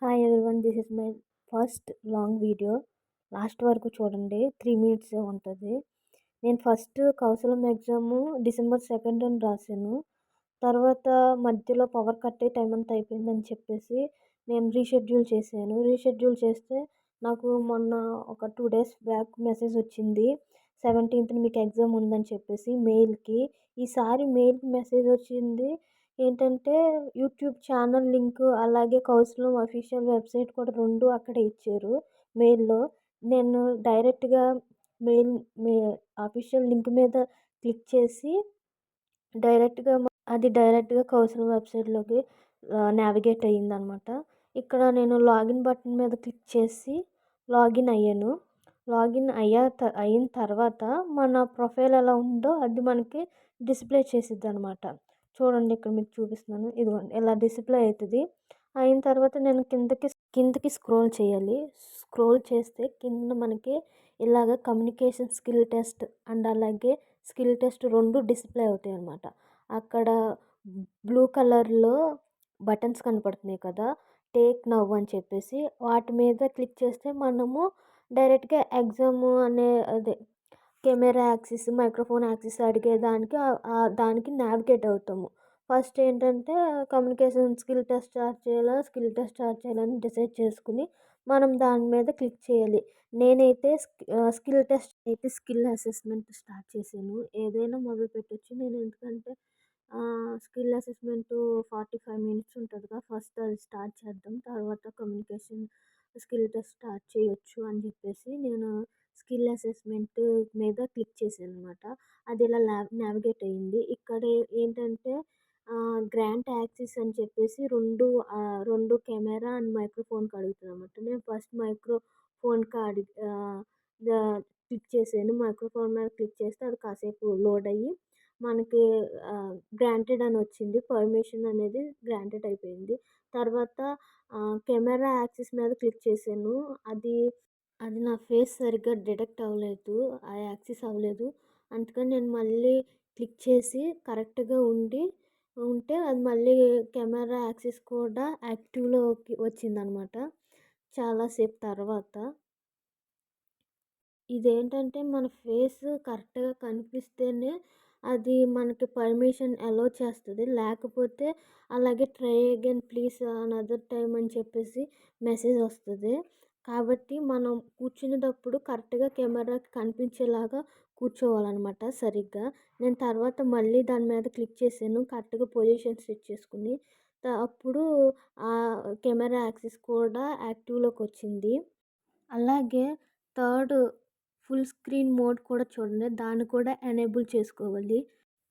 Hi everyone, this is my first long video. Last వరకు చూడండి, 3 minutes ఉంటుంది. నేను ఫస్ట్ కౌశలం ఎగ్జాము డిసెంబర్ 2 రాశాను. తర్వాత మధ్యలో పవర్ కట్ అయ్యి టైం అంతా అయిపోయిందని చెప్పేసి నేను రీషెడ్యూల్ చేశాను. రీషెడ్యూల్ చేస్తే నాకు మొన్న ఒక 2 డేస్ బ్యాక్ మెసేజ్ వచ్చింది, 17th మీకు ఎగ్జామ్ ఉందని చెప్పేసి మెయిల్కి. ఈసారి మెయిల్కి మెసేజ్ వచ్చింది ఏంటంటే యూట్యూబ్ ఛానల్ లింక్, అలాగే కౌశలం అఫీషియల్ వెబ్సైట్ కూడా 2 అక్కడే ఇచ్చారు మెయిల్‌లో. నేను డైరెక్ట్‌గా మెయిల్ మే అఫీషియల్ లింక్ మీద క్లిక్ చేసి డైరెక్ట్‌గా కౌశలం వెబ్సైట్‌లోకి నావిగేట్ అయ్యిందనమాట. ఇక్కడ నేను లాగిన్ బటన్ మీద క్లిక్ చేసి లాగిన్ అయ్యాను. లాగిన్ అయిన తర్వాత మన ప్రొఫైల్ ఎలా ఉందో అది మనకి డిస్‌ప్లే చేసిద్దనమాట. చూడండి, ఇక్కడ మీకు చూపిస్తున్నాను. ఇదిగోండి, ఇలా డిస్‌ప్లే అవుతది. అయిన తర్వాత నేను కిందకి స్క్రోల్ చేయాలి. స్క్రోల్ చేస్తే కింద మనకి ఇలాగ కమ్యూనికేషన్ స్కిల్ టెస్ట్ అండ్ అలాగే స్కిల్ టెస్ట్ 2 డిస్‌ప్లే అవుతాయన్నమాట. అక్కడ బ్లూ కలర్‌లో బటన్స్ కనపడుతున్నాయి కదా, టేక్ నౌ అని చెప్పేసి. వాటి మీద క్లిక్ చేస్తే మనము డైరెక్ట్‌గా ఎగ్జామ్ అదే కెమెరా యాక్సెస్, మైక్రోఫోన్ యాక్సెస్ అడిగేదానికి దానికి నావిగేట్ అవుతాము. ఫస్ట్ ఏంటంటే కమ్యూనికేషన్ స్కిల్ టెస్ట్ స్టార్ట్ చేయాలని డిసైడ్ చేసుకుని మనం దాని మీద క్లిక్ చేయాలి. నేనైతే స్కిల్ అసెస్మెంట్ స్టార్ట్ చేశాను. ఏదైనా మొదలుపెట్టొచ్చు నేను, ఎందుకంటే స్కిల్ అసెస్మెంటు 45 మినిట్స్ ఉంటుందిగా. ఫస్ట్ అది స్టార్ట్ చేద్దాం, తర్వాత కమ్యూనికేషన్ స్కిల్ టెస్ట్ స్టార్ట్ చేయొచ్చు అని చెప్పేసి నేను స్కిల్ అసెస్మెంట్ మీద క్లిక్ చేశాను అనమాట. అది ఇలా నావిగేట్ అయ్యింది. ఇక్కడ ఏంటంటే గ్రాంట్ యాక్సెస్ అని చెప్పేసి 2 కెమెరా అండ్ మైక్రోఫోన్కి అడుగుతుంది అనమాట. నేను ఫస్ట్ మైక్రోఫోన్కి క్లిక్ చేశాను. మైక్రోఫోన్ మీద క్లిక్ చేస్తే అది కాసేపు లోడ్ అయ్యి మనకి గ్రాంటెడ్ అని వచ్చింది. పర్మిషన్ అనేది గ్రాంటెడ్ అయిపోయింది. తర్వాత కెమెరా యాక్సెస్ మీద క్లిక్ చేశాను. అది నా ఫేస్ సరిగ్గా డిటెక్ట్ అవ్వలేదు, ఆ యాక్సెస్ అవ్వలేదు. అందుకని నేను మళ్ళీ క్లిక్ చేసి కరెక్ట్‌గా ఉంటే అది మళ్ళీ కెమెరా యాక్సెస్ కూడా యాక్టివ్‌లోకి వచ్చిందనమాట చాలాసేపు తర్వాత. ఇదేంటంటే మన ఫేస్ కరెక్ట్‌గా కనిపిస్తేనే అది మనకి పర్మిషన్ అలో చేస్తది. లేకపోతే అలాగే try again please another time అని చెప్పేసి మెసేజ్ వస్తది. కాబట్టి మనం కూర్చునేటప్పుడు కరెక్ట్‌గా కెమెరాకి కనిపించేలాగా కూర్చోవాలనమాట సరిగ్గా. నేను తర్వాత మళ్ళీ దాని మీద క్లిక్ చేశాను. కరెక్ట్‌గా పొజిషన్ సెట్ చేసుకుని. అప్పుడు కెమెరా యాక్సెస్ కూడా యాక్టివ్‌లోకి వచ్చింది. అలాగే థర్డ్ ఫుల్ స్క్రీన్ మోడ్ కూడా చూడండి, దాన్ని కూడా ఎనేబుల్ చేసుకోవాలి.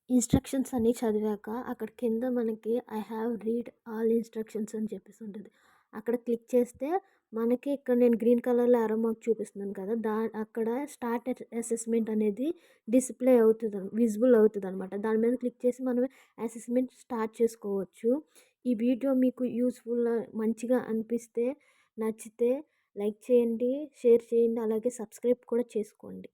ఇన్స్ట్రక్షన్స్ అన్నీ చదివాక అక్కడ కింద మనకి I have read all instructions అని చెప్పేసి ఉంటుంది. అక్కడ క్లిక్ చేస్తే మనకి ఇక్కడ నేను గ్రీన్ కలర్లో యారో మార్క్ చూపిస్తున్నాను కదా, అక్కడ స్టార్ట్ అసెస్మెంట్ అనేది డిస్ప్లే అవుతుంది, విజిబుల్ అవుతుంది అనమాట. దాని మీద క్లిక్ చేసి మనం అసెస్మెంట్ స్టార్ట్ చేసుకోవచ్చు. ఈ వీడియో మీకు యూస్ఫుల్ మంచిగా అనిపిస్తే, నచ్చితే లైక్ చేయండి, షేర్ చేయండి, అలాగే సబ్స్క్రైబ్ కూడా చేసుకోండి.